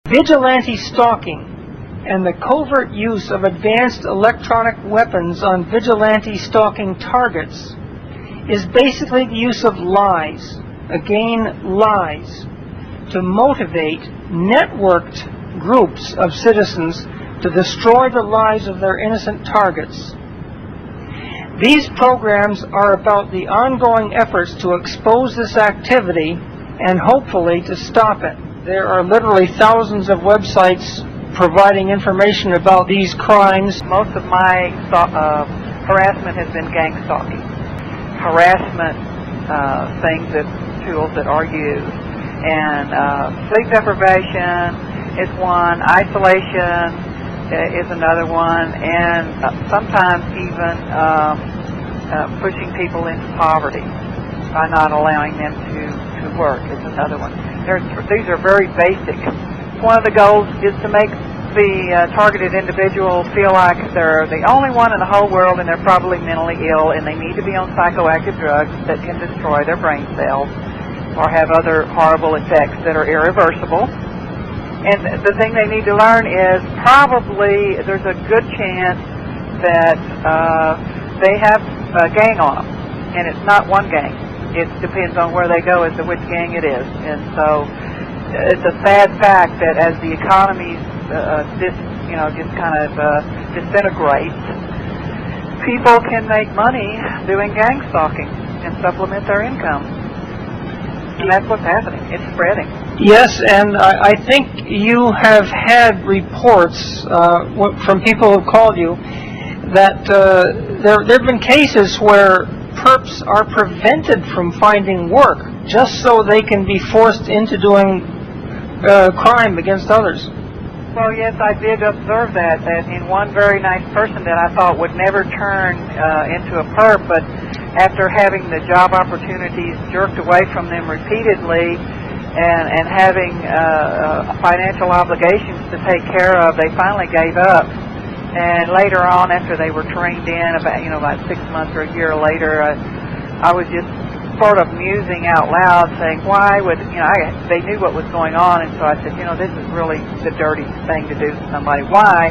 Vigilante stalking and the covert use of advanced electronic weapons on vigilante stalking targets is basically the use of lies, again lies, to motivate networked groups of citizens to destroy the lives of their innocent targets. These programs are about the ongoing efforts to expose this activity and hopefully to stop it. There are literally thousands of websites providing information about these crimes. Most of my harassment has been gang stalking. Harassment things, tools that are used. And sleep deprivation is one, isolation is another one, and sometimes even pushing people into poverty by not allowing them to work is another one. These are very basic. One of the goals is to make the targeted individual feel like they're the only one in the whole world and they're probably mentally ill and they need to be on psychoactive drugs that can destroy their brain cells or have other horrible effects that are irreversible. And the thing they need to learn is probably there's a good chance that they have a gang on them. And it's not one gang. It depends on where they go as to which gang it is. And so it's a sad fact that as the economy just kind of disintegrates, people can make money doing gang stalking and supplement their income. And that's what's happening. It's spreading. Yes, and I think you have had reports from people who called you that there have been cases where perps are prevented from finding work just so they can be forced into doing crime against others. Well, yes, I did observe that in one very nice person that I thought would never turn into a perp, but after having the job opportunities jerked away from them repeatedly and having financial obligations to take care of, they finally gave up. And later on, after they were trained in, about 6 months or a year later, I was just sort of musing out loud, saying, why would, they knew what was going on, and so I said, this is really the dirty thing to do to somebody. Why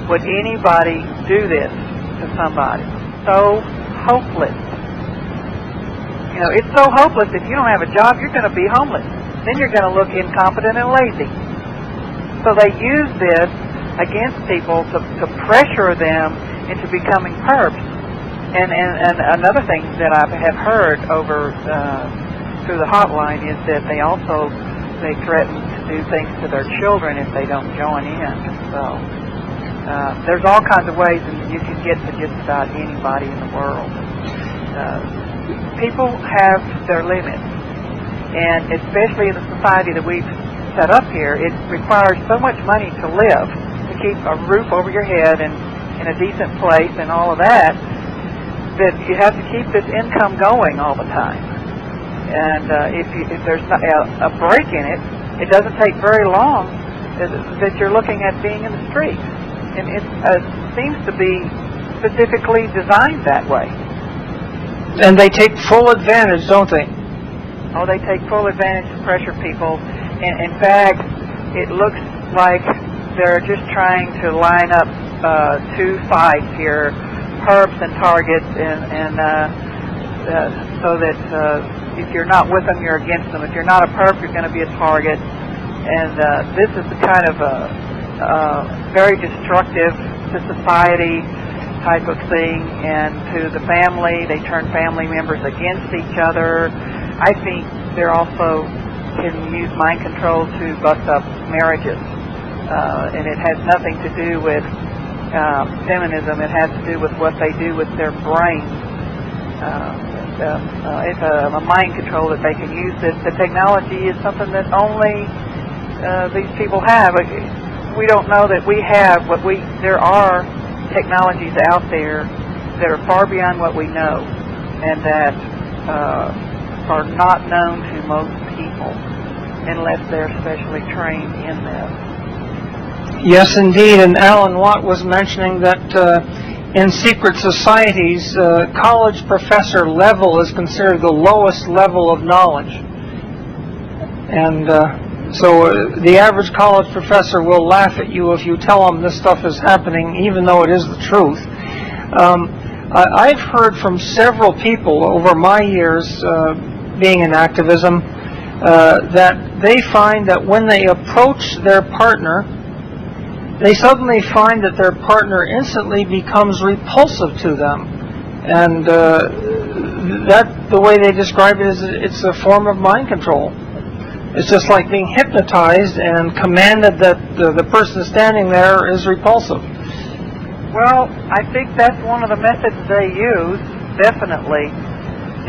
would anybody do this to somebody? So hopeless. It's so hopeless. If you don't have a job, you're going to be homeless. Then you're going to look incompetent and lazy. So they use this against people to pressure them into becoming perps. And another thing that I have heard over through the hotline is that they threaten to do things to their children if they don't join in. So there's all kinds of ways that you can get to just about anybody in the world. People have their limits, and especially in the society that we've set up here, it requires so much money to live, to keep a roof over your head and in a decent place and all of that, that you have to keep this income going all the time. And if there's not a break in it, it doesn't take very long that you're looking at being in the street. And it seems to be specifically designed that way. And they take full advantage, don't they? Oh, they take full advantage to pressure people. And in fact, it looks like they're just trying to line up two sides here, perps and targets, and so that if you're not with them, you're against them. If you're not a perp, you're going to be a target. And this is the kind of very destructive to society type of thing, and to the family. They turn family members against each other. I think they're also can use mind control to bust up marriages, and it has nothing to do with feminism. It has to do with what they do with their brains. It's a mind control that they can use. The technology is something that only these people have. We don't know that we have what there are technologies out there that are far beyond what we know, and that are not known to most people unless they're specially trained in them. Yes, indeed. And Alan Watt was mentioning that in secret societies, college professor level is considered the lowest level of knowledge. And So the average college professor will laugh at you if you tell them this stuff is happening, even though it is the truth. I've heard from several people over my years being in activism that they find that when they approach their partner, they suddenly find that their partner instantly becomes repulsive to them. And that, the way they describe it, is it's a form of mind control. It's just like being hypnotized and commanded that the person standing there is repulsive. Well, I think that's one of the methods they use, definitely.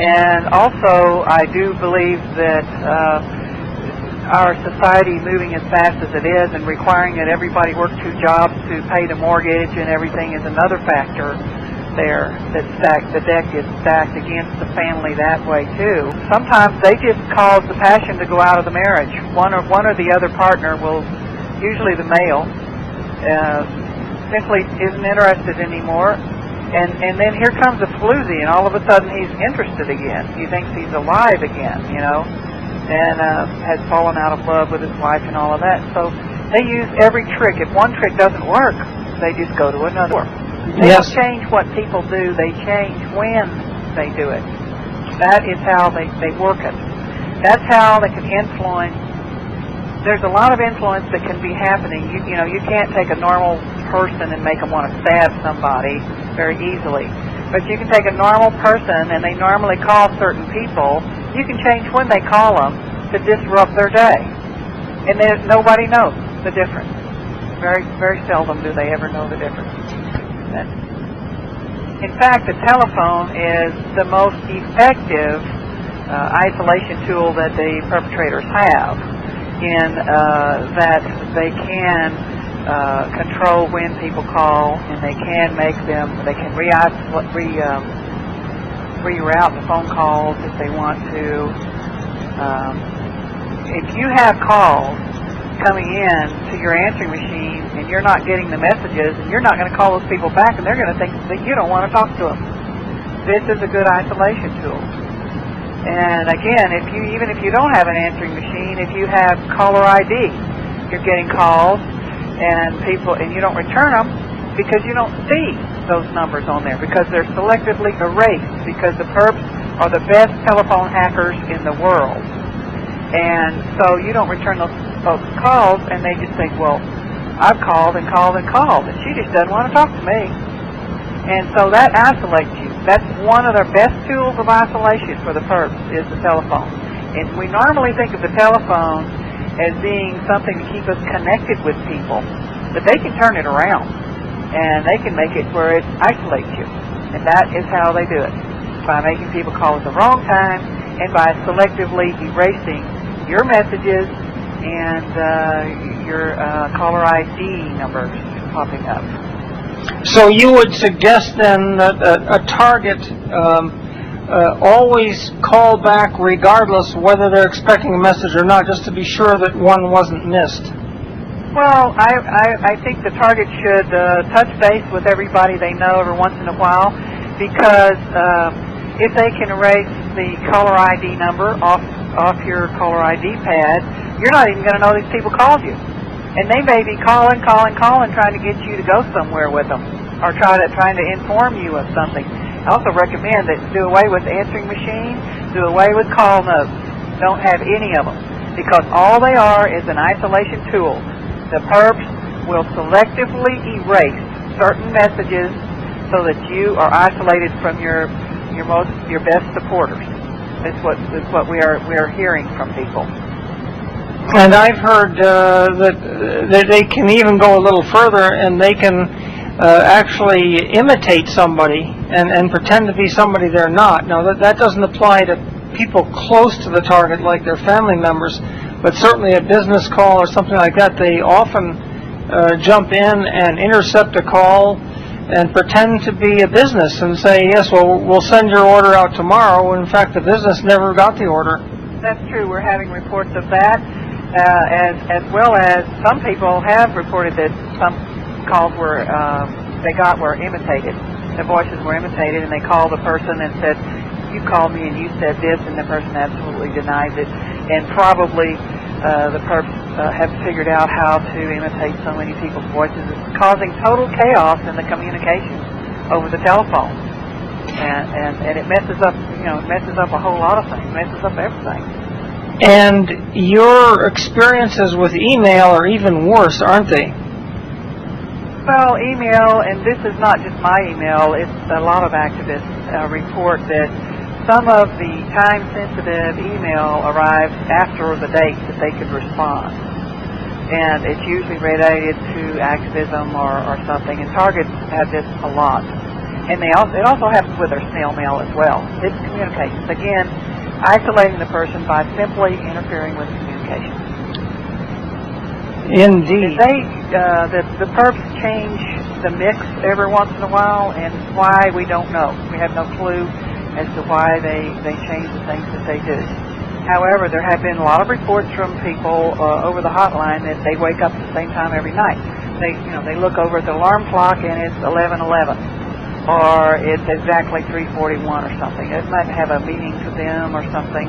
And also, I do believe that our society moving as fast as it is and requiring that everybody work 2 jobs to pay the mortgage and everything is another factor there that the deck is stacked against the family that way too. Sometimes they just cause the passion to go out of the marriage. One or the other partner will, usually the male, simply isn't interested anymore, and then here comes a floozy, and all of a sudden he's interested again. He thinks he's alive again, you know, and has fallen out of love with his wife and all of that. So they use every trick. If one trick doesn't work, they just go to another. They don't change what people do, they change when they do it. That is how they work it. That's how they can influence. There's a lot of influence that can be happening. You know, you can't take a normal person and make them want to stab somebody very easily. But you can take a normal person and they normally call certain people. You can change when they call them to disrupt their day. And nobody knows the difference. Very, very seldom do they ever know the difference. In fact, the telephone is the most effective isolation tool that the perpetrators have, in that they can control when people call, and they can make them, they can reroute the phone calls if they want to. If you have calls coming in to your answering machine and you're not getting the messages, and you're not going to call those people back, and they're going to think that you don't want to talk to them. This is a good isolation tool. And again, even if you don't have an answering machine, if you have caller ID, you're getting calls and you don't return them because you don't see those numbers on there, because they're selectively erased, because the perps are the best telephone hackers in the world. And so you don't return those calls, and they just think, well, I've called and called and called, and she just doesn't want to talk to me. And so that isolates you. That's one of their best tools of isolation for the perps, is the telephone. And we normally think of the telephone as being something to keep us connected with people, but they can turn it around, and they can make it where it isolates you. And that is how they do it, by making people call at the wrong time and by selectively erasing your messages and your caller ID numbers popping up. So you would suggest then that a target always call back regardless whether they're expecting a message or not, just to be sure that one wasn't missed? Well, I think the target should touch base with everybody they know every once in a while, because if they can erase the caller ID number off your caller ID pad, you're not even going to know these people called you. And they may be calling, trying to get you to go somewhere with them, or trying to inform you of something. I also recommend that do away with answering machine, do away with call notes. Don't have any of them, because all they are is an isolation tool. The perps will selectively erase certain messages so that you are isolated from your best supporters. That's what we are hearing from people. And I've heard that they can even go a little further, and they can actually imitate somebody and pretend to be somebody they're not. Now, that doesn't apply to people close to the target, like their family members, but certainly a business call or something like that, they often jump in and intercept a call and pretend to be a business and say, yes, well, we'll send your order out tomorrow, when in fact the business never got the order. That's true. We're having reports of that, as well as some people have reported that some calls they got were imitated. The voices were imitated, and they called the person and said, you called me and you said this, and the person absolutely denies it, and probably The perps have figured out how to imitate so many people's voices. It's causing total chaos in the communication over the telephone, and it messes up, it messes up a whole lot of things. It messes up everything. And your experiences with email are even worse, aren't they? Well, email, and this is not just my email, it's a lot of activists report that some of the time-sensitive email arrives after the date that they could respond. And it's usually related to activism or something, and targets have this a lot. And it also happens with their snail mail as well. It's communications. Again, isolating the person by simply interfering with communication. Indeed. The perps change the mix every once in a while, and why, we don't know. We have no clue as to why they change the things that they do. However, there have been a lot of reports from people over the hotline that they wake up at the same time every night. They look over at the alarm clock and it's 11:11, or it's exactly 3:41 or something. It might have a meaning to them or something.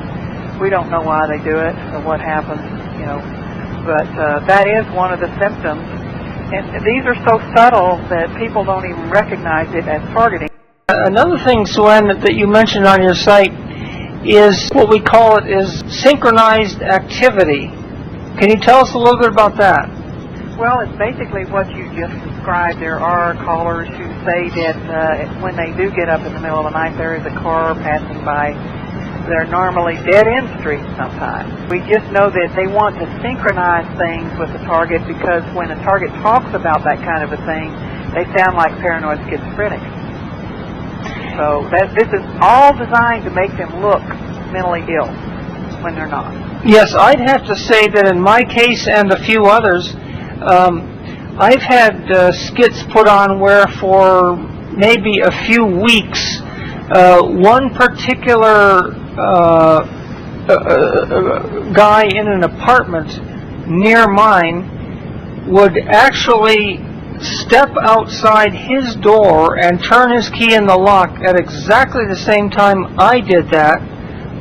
We don't know why they do it or what happens, but that is one of the symptoms. And these are so subtle that people don't even recognize it as targeting. Another thing, Sueann, that you mentioned on your site is what we call it is synchronized activity. Can you tell us a little bit about that? Well, it's basically what you just described. There are callers who say that when they do get up in the middle of the night, there is a car passing by. They're normally dead-end streets sometimes. We just know that they want to synchronize things with the target, because when a target talks about that kind of a thing, they sound like paranoid schizophrenics. So this is all designed to make them look mentally ill when they're not. Yes, I'd have to say that in my case and a few others, I've had skits put on where for maybe a few weeks, one particular guy in an apartment near mine would actually step outside his door and turn his key in the lock at exactly the same time I did that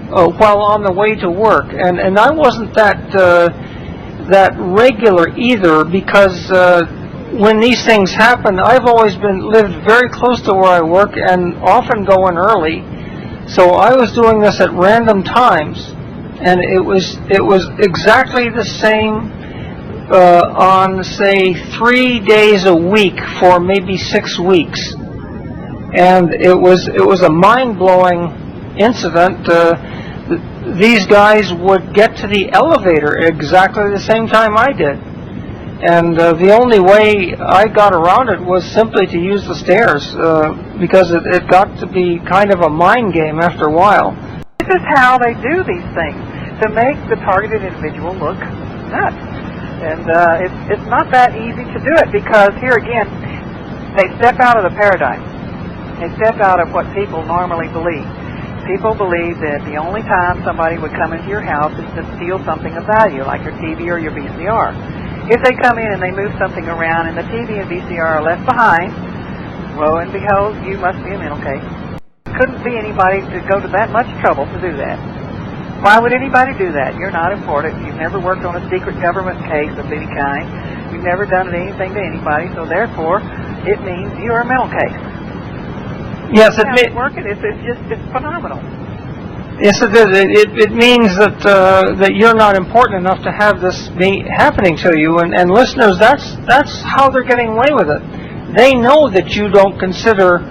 while on the way to work. And I wasn't that regular either, because when these things happen, I've always lived very close to where I work and often going early. So I was doing this at random times, and it was exactly the same on, say, 3 days a week for maybe 6 weeks, and it was a mind-blowing incident. These guys would get to the elevator at exactly the same time I did, and the only way I got around it was simply to use the stairs, because it got to be kind of a mind game after a while. This is how they do these things, to make the targeted individual look nuts. And it's not that easy to do it, because here again, they step out of the paradigm. They step out of what people normally believe. People believe that the only time somebody would come into your house is to steal something of value, like your TV or your VCR. If they come in and they move something around and the TV and VCR are left behind, lo and behold, you must be a mental case. Couldn't be anybody to go to that much trouble to do that. Why would anybody do that? You're not important. You've never worked on a secret government case of any kind. You've never done anything to anybody, so therefore, it means you're a mental case. Yes, it's phenomenal. Yes, it is. It means that you're not important enough to have this be happening to you, and listeners, that's how they're getting away with it. They know that you don't consider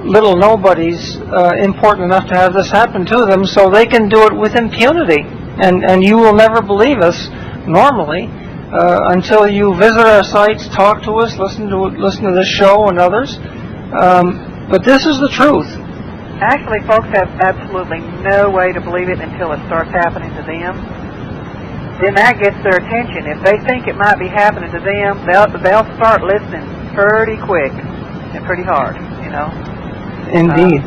little nobodies important enough to have this happen to them, so they can do it with impunity, and you will never believe us normally until you visit our sites, talk to us, listen to this show and others. But this is the truth. Actually, folks have absolutely no way to believe it until it starts happening to them. Then that gets their attention. If they think it might be happening to them, they'll start listening pretty quick and pretty hard, Indeed.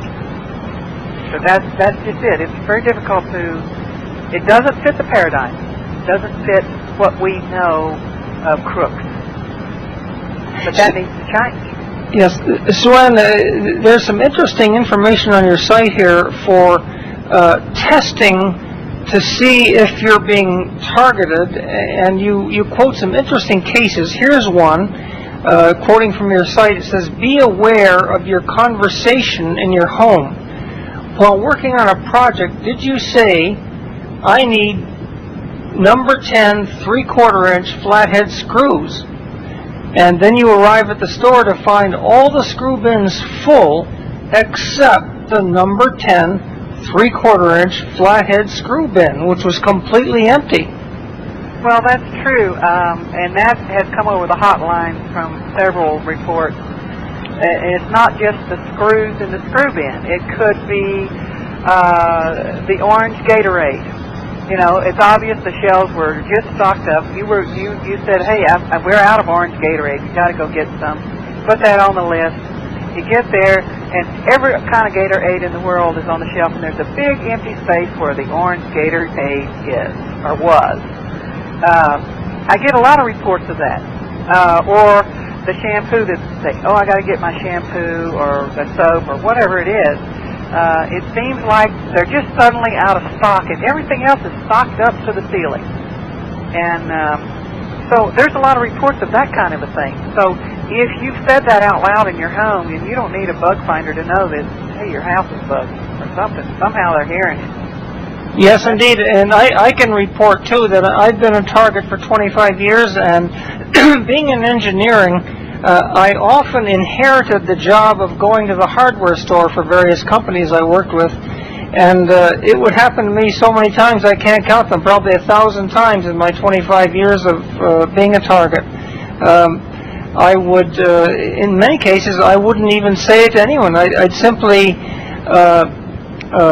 So that's just it. It's very difficult it doesn't fit the paradigm. It doesn't fit what we know of crooks. But that needs to change. Yes, Sueann, there's some interesting information on your site here for testing to see if you're being targeted, and you quote some interesting cases. Here's one, quoting from your site. It says, "Be aware of your conversation in your home. While working on a project, did you say, 'I need number 10 3/4-inch flathead screws'? And then you arrive at the store to find all the screw bins full except the number 10 3/4-inch flathead screw bin, which was completely empty." Well, that's true, and that has come over the hotline from several reports. It's not just the screws in the screw bin. It could be the orange Gatorade. You know, it's obvious the shelves were just stocked up. You said, "Hey, we're out of orange Gatorade. You got to go get some." Put that on the list. You get there, and every kind of Gatorade in the world is on the shelf, and there's a big empty space where the orange Gatorade is, or was. I get a lot of reports of that. Or the shampoo that say, "Oh, I got to get my shampoo," or the soap, or whatever it is. It seems like they're just suddenly out of stock, and everything else is stocked up to the ceiling. And so there's a lot of reports of that kind of a thing. So if you've said that out loud in your home, and you don't need a bug finder to know that, hey, your house is bugged or something. Somehow they're hearing it. Yes, indeed, and I can report, too, that I've been a target for 25 years, and being in engineering, I often inherited the job of going to the hardware store for various companies I worked with, and it would happen to me so many times I can't count them, probably 1,000 times in my 25 years of being a target. I would, in many cases, I wouldn't even say it to anyone. I'd simply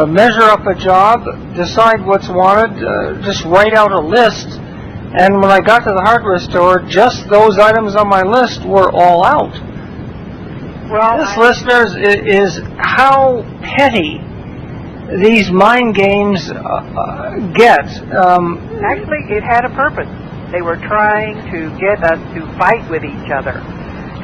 measure up a job, decide what's wanted, just write out a list, and when I got to the hardware store, just those items on my list were all out. Well, this, listeners, is how petty these mind games get. Actually, it had a purpose. They were trying to get us to fight with each other,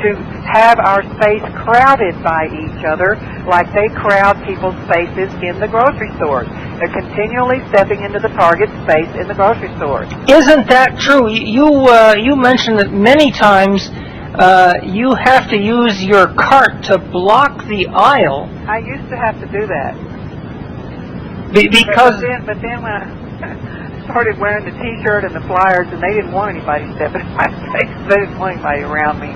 to have our space crowded by each other like they crowd people's spaces in the grocery stores. They're continually stepping into the target space in the grocery stores. Isn't that true? You mentioned that many times you have to use your cart to block the aisle. I used to have to do that. Because... But then when I started wearing the T-shirt and the flyers, and they didn't want anybody stepping in my space. They didn't want anybody around me.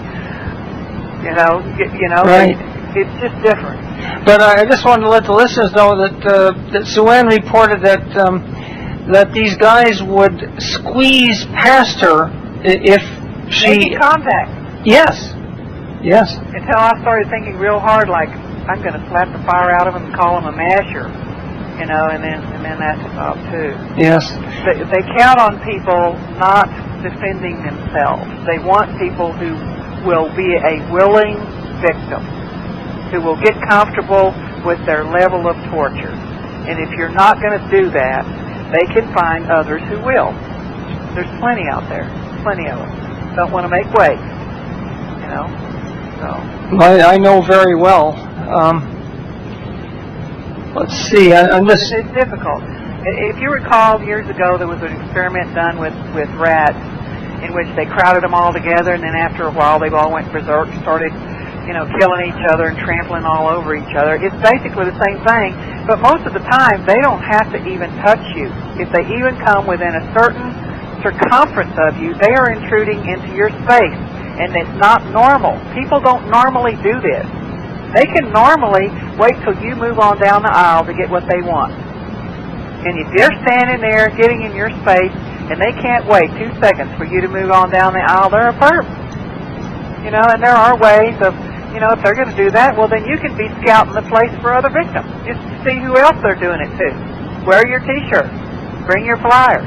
You know, right. It's just different. But I just wanted to let the listeners know that Sueann reported that these guys would squeeze past her if she... Making contact. Yes. Until I started thinking real hard, like, I'm going to slap the fire out of them and call them a masher. You know, and then that's about too. Yes. They count on people not defending themselves. They want people who will be a willing victim, who will get comfortable with their level of torture. And if you're not going to do that, they can find others who will. There's plenty out there, plenty of them. Don't want to make waves, you know. So. I know very well. Let's see. It's difficult. If you recall, years ago there was an experiment done with rats in which they crowded them all together, and then after a while they all went berserk and started, killing each other and trampling all over each other. It's basically the same thing, but most of the time they don't have to even touch you. If they even come within a certain circumference of you, they are intruding into your space, and it's not normal. People don't normally do this. They can normally wait till you move on down the aisle to get what they want. And if they're standing there getting in your space and they can't wait 2 seconds for you to move on down the aisle, they're a perp. And there are ways of, if they're going to do that, well, then you can be scouting the place for other victims. Just to see who else they're doing it to. Wear your T-shirt. Bring your flyers,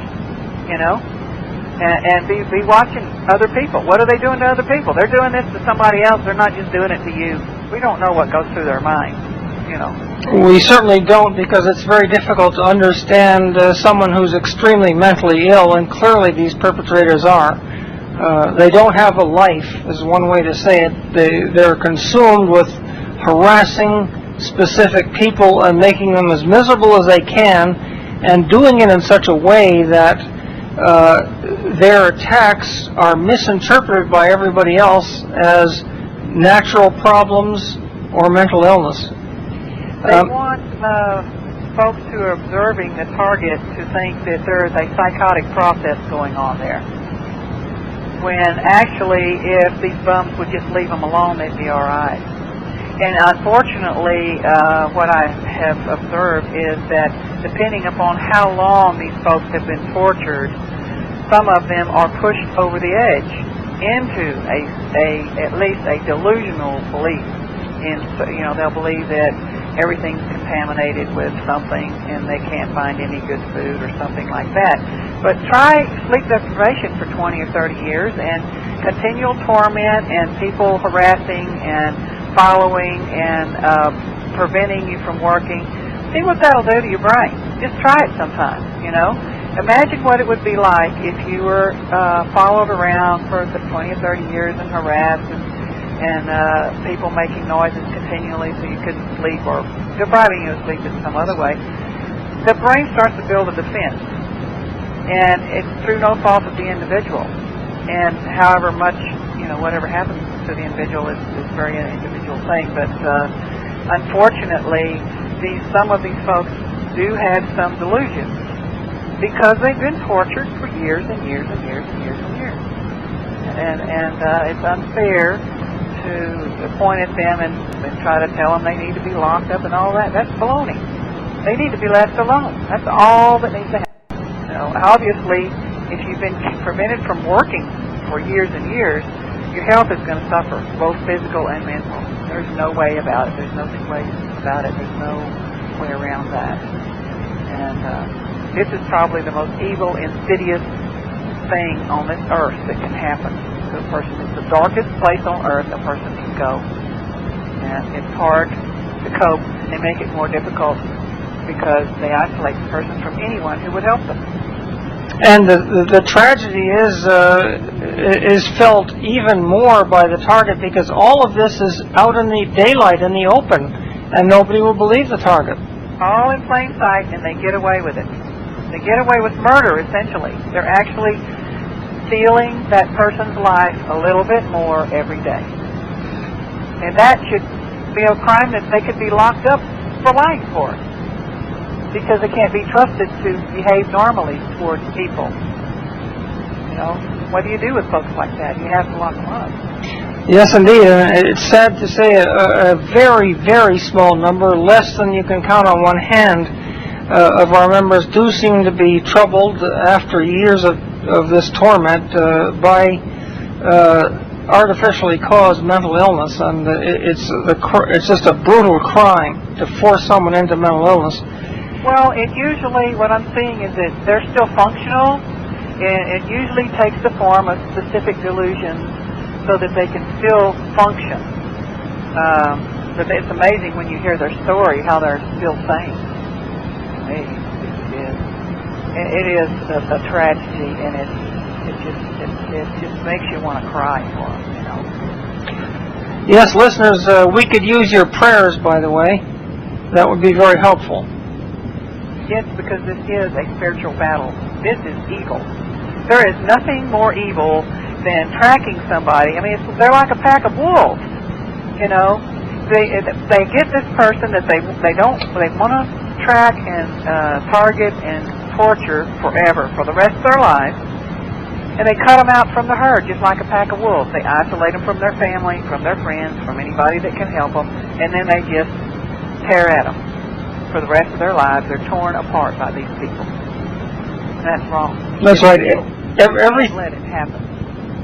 and be watching other people. What are they doing to other people? They're doing this to somebody else. They're not just doing it to you. We don't know what goes through their minds, We certainly don't, because it's very difficult to understand someone who's extremely mentally ill, and clearly these perpetrators are. They don't have a life, is one way to say it. They're consumed with harassing specific people and making them as miserable as they can, and doing it in such a way that their attacks are misinterpreted by everybody else as natural problems or mental illness. They want folks who are observing the target to think that there is a psychotic process going on there, when actually if these bums would just leave them alone, they'd be all right. And unfortunately, what I have observed is that depending upon how long these folks have been tortured, some of them are pushed over the edge into at least a delusional belief. They'll believe that everything's contaminated with something and they can't find any good food or something like that. But try sleep deprivation for 20 or 30 years and continual torment and people harassing and following and preventing you from working. See what that'll do to your brain. Just try it sometime, Imagine what it would be like if you were followed around for 20 or 30 years and harassed and people making noises continually so you couldn't sleep or depriving you of sleep in some other way. The brain starts to build a defense, and it's through no fault of the individual. And however much, whatever happens to the individual is very an individual thing. But unfortunately, some of these folks do have some delusions because they've been tortured for years and years and years and years and years. And it's unfair to point at them and try to tell them they need to be locked up and all that. That's baloney. They need to be left alone. That's all that needs to happen. Obviously, if you've been prevented from working for years and years, your health is going to suffer, both physical and mental. There's no way about it. There's no two ways about it. There's no way around that. And this is probably the most evil, insidious thing on this earth that can happen to a person. It's the darkest place on earth a person can go. And it's hard to cope. They make it more difficult because they isolate the person from anyone who would help them. And the tragedy is felt even more by the target because all of this is out in the daylight, in the open, and nobody will believe the target. All in plain sight, and they get away with it. They get away with murder, essentially. They're actually stealing that person's life a little bit more every day. And that should be a crime that they could be locked up for life for, because they can't be trusted to behave normally towards people. What do you do with folks like that? You have to lock them up. Yes, indeed. It's sad to say a very, very small number, less than you can count on one hand, of our members do seem to be troubled after years of this torment by artificially caused mental illness, and it's just a brutal crime to force someone into mental illness. Well, it usually, what I'm seeing is that they're still functional. It usually takes the form of specific delusions so that they can still function. But it's amazing when you hear their story how they're still sane. It is a tragedy, and it just makes you want to cry for them, Yes, listeners, we could use your prayers, by the way. That would be very helpful. Yes, because this is a spiritual battle. This is evil. There is nothing more evil than tracking somebody. I mean, they're like a pack of wolves. They get this person that they want to track and target and torture forever, for the rest of their lives, and they cut them out from the herd just like a pack of wolves. They isolate them from their family, from their friends, from anybody that can help them, and then they just tear at them. For the rest of their lives, they're torn apart by these people. That's wrong. That's right. Let it happen.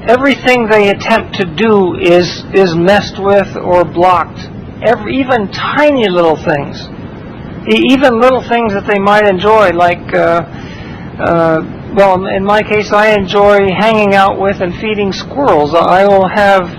Everything they attempt to do is messed with or blocked. Even tiny little things. Even little things that they might enjoy, like, well, in my case, I enjoy hanging out with and feeding squirrels. I will have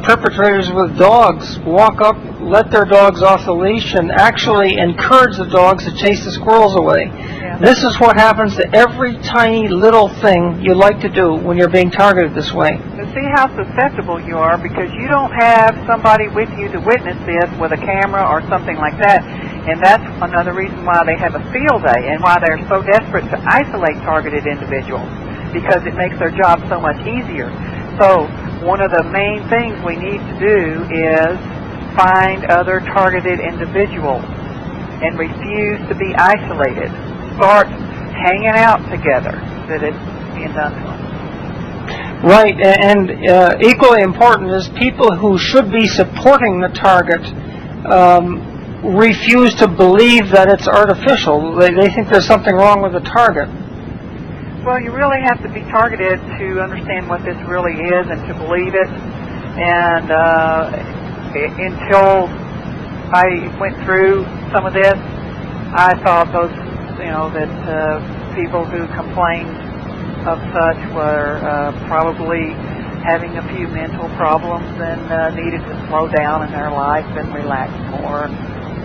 perpetrators with dogs walk up, let their dogs off the leash, and actually encourage the dogs to chase the squirrels away. Yeah. This is what happens to every tiny little thing you like to do when you're being targeted this way. To see how susceptible you are, because you don't have somebody with you to witness this with a camera or something like that. And that's another reason why they have a field day and why they're so desperate to isolate targeted individuals, because it makes their job so much easier. So one of the main things we need to do is find other targeted individuals and refuse to be isolated. Start hanging out together that it's being done to them. Right, and equally important is people who should be supporting the target refuse to believe that it's artificial. They think there's something wrong with the target. Well, you really have to be targeted to understand what this really is and to believe it. And until I went through some of this, I thought those, that people who complained of such were probably having a few mental problems and needed to slow down in their life and relax more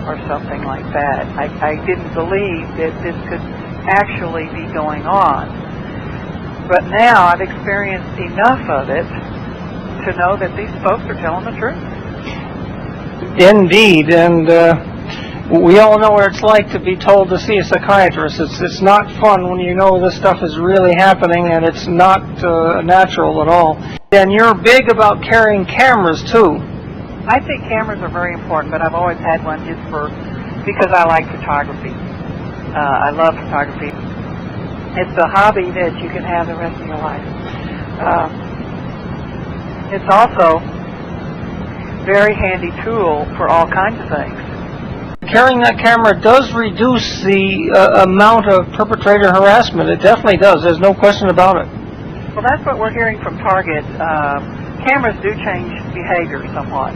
or something like that. I didn't believe that this could actually be going on. But now I've experienced enough of it to know that these folks are telling the truth. Indeed, and we all know what it's like to be told to see a psychiatrist. It's not fun when you know this stuff is really happening and it's not natural at all. And you're big about carrying cameras too. I think cameras are very important, but I've always had one just because I like photography. I love photography. It's a hobby that you can have the rest of your life. It's also a very handy tool for all kinds of things. Carrying that camera does reduce the amount of perpetrator harassment. It definitely does. There's no question about it. Well, that's what we're hearing from Target. Cameras do change behavior somewhat.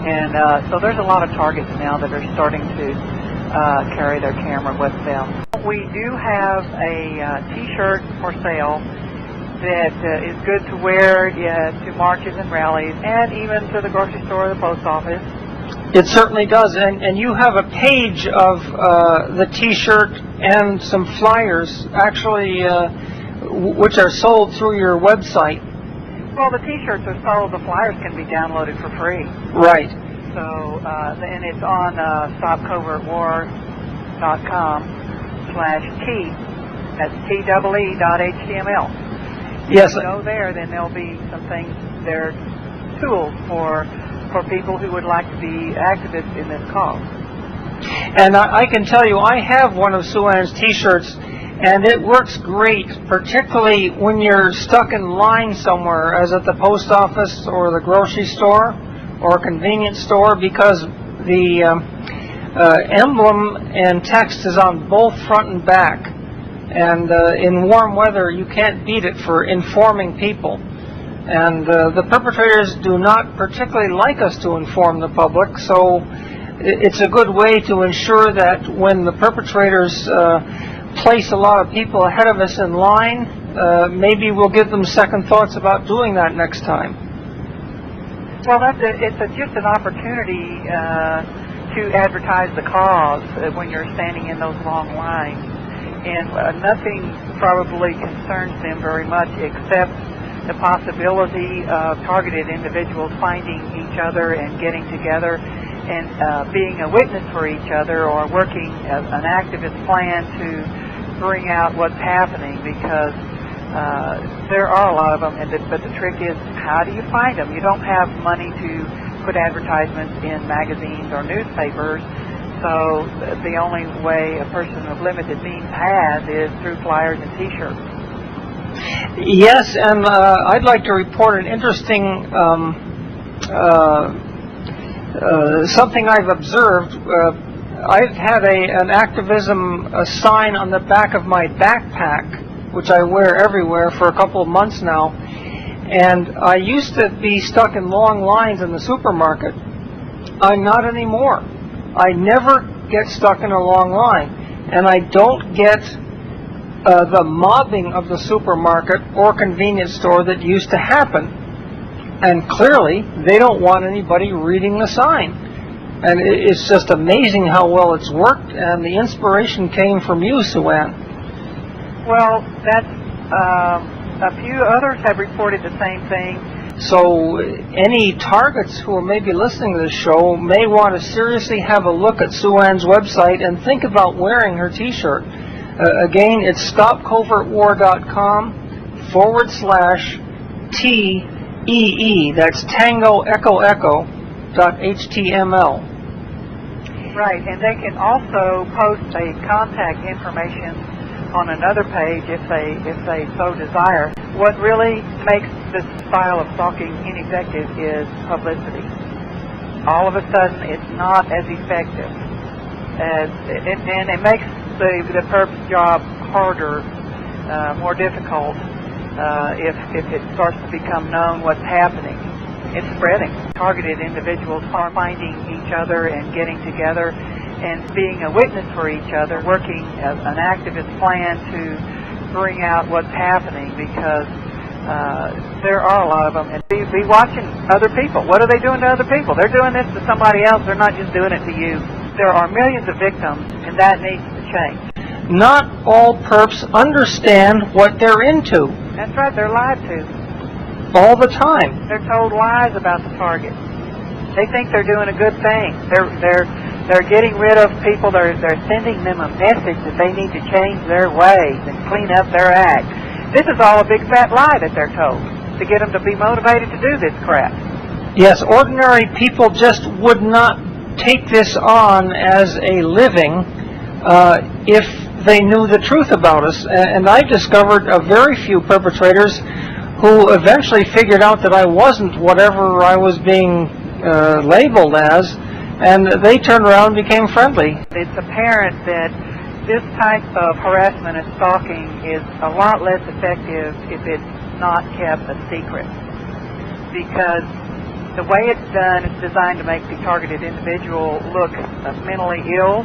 And so there's a lot of targets now that are starting to carry their camera with them. We do have a T-shirt for sale that is good to wear to marches and rallies and even to the grocery store or the post office. It certainly does. And you have a page of the T-shirt and some flyers actually which are sold through your website. Well, the T-shirts are sold. The flyers can be downloaded for free. Right. So, and it's on stopcovertwar.com/T. That's TEE.html. Yes. If you go there, then there'll be some things there, tools for people who would like to be activists in this cause. And I can tell you, I have one of Sueann's T-shirts, and it works great, particularly when you're stuck in line somewhere, as at the post office or the grocery store or a convenience store, because the emblem and text is on both front and back. And in warm weather, you can't beat it for informing people. And the perpetrators do not particularly like us to inform the public, so it's a good way to ensure that when the perpetrators place a lot of people ahead of us in line, maybe we'll give them second thoughts about doing that next time. Well, it's just an opportunity to advertise the cause when you're standing in those long lines. And nothing probably concerns them very much except the possibility of targeted individuals finding each other and getting together and being a witness for each other or working as an activist plan to bring out what's happening, because there are a lot of them, but the trick is, how do you find them? You don't have money to put advertisements in magazines or newspapers, so the only way a person of limited means has is through flyers and T-shirts. Yes, and I'd like to report an interesting something I've observed. I've had an activism sign on the back of my backpack, which I wear everywhere for a couple of months now. And I used to be stuck in long lines in the supermarket. I'm not anymore. I never get stuck in a long line. And I don't get the mobbing of the supermarket or convenience store that used to happen. And clearly, they don't want anybody reading the sign. And it's just amazing how well it's worked, and the inspiration came from you, Sueann. Well, that's a few others have reported the same thing. So any targets who are maybe listening to this show may want to seriously have a look at Sueann's website and think about wearing her T-shirt. Again, it's stopcovertwar.com/TEE. That's Tango Echo Echo .html. Right, and they can also post a contact information on another page if they so desire. What really makes this style of stalking ineffective is publicity. All of a sudden, it's not as effective, and it makes the perp's job harder, more difficult if it starts to become known what's happening. It's spreading. Targeted individuals are finding each other and getting together and being a witness for each other, working as an activist plan to bring out what's happening, because there are a lot of them. And be watching other people. What are they doing to other people? They're doing this to somebody else. They're not just doing it to you. There are millions of victims, and that needs to change. Not all perps understand what they're into. That's right. They're lied to. All the time. They're told lies about the target. They think they're doing a good thing. They're getting rid of people. They're sending them a message that they need to change their ways and clean up their act. This is all a big fat lie that they're told to get them to be motivated to do this crap. Yes, ordinary people just would not take this on as a living if they knew the truth about us. And I discovered a very few perpetrators who eventually figured out that I wasn't whatever I was being labeled as, and they turned around and became friendly. It's apparent that this type of harassment and stalking is a lot less effective if it's not kept a secret, because the way it's done is designed to make the targeted individual look mentally ill.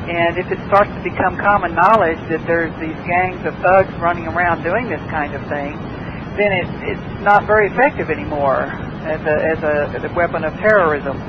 And if it starts to become common knowledge that there's these gangs of thugs running around doing this kind of thing, then it's not very effective anymore as a weapon of terrorism.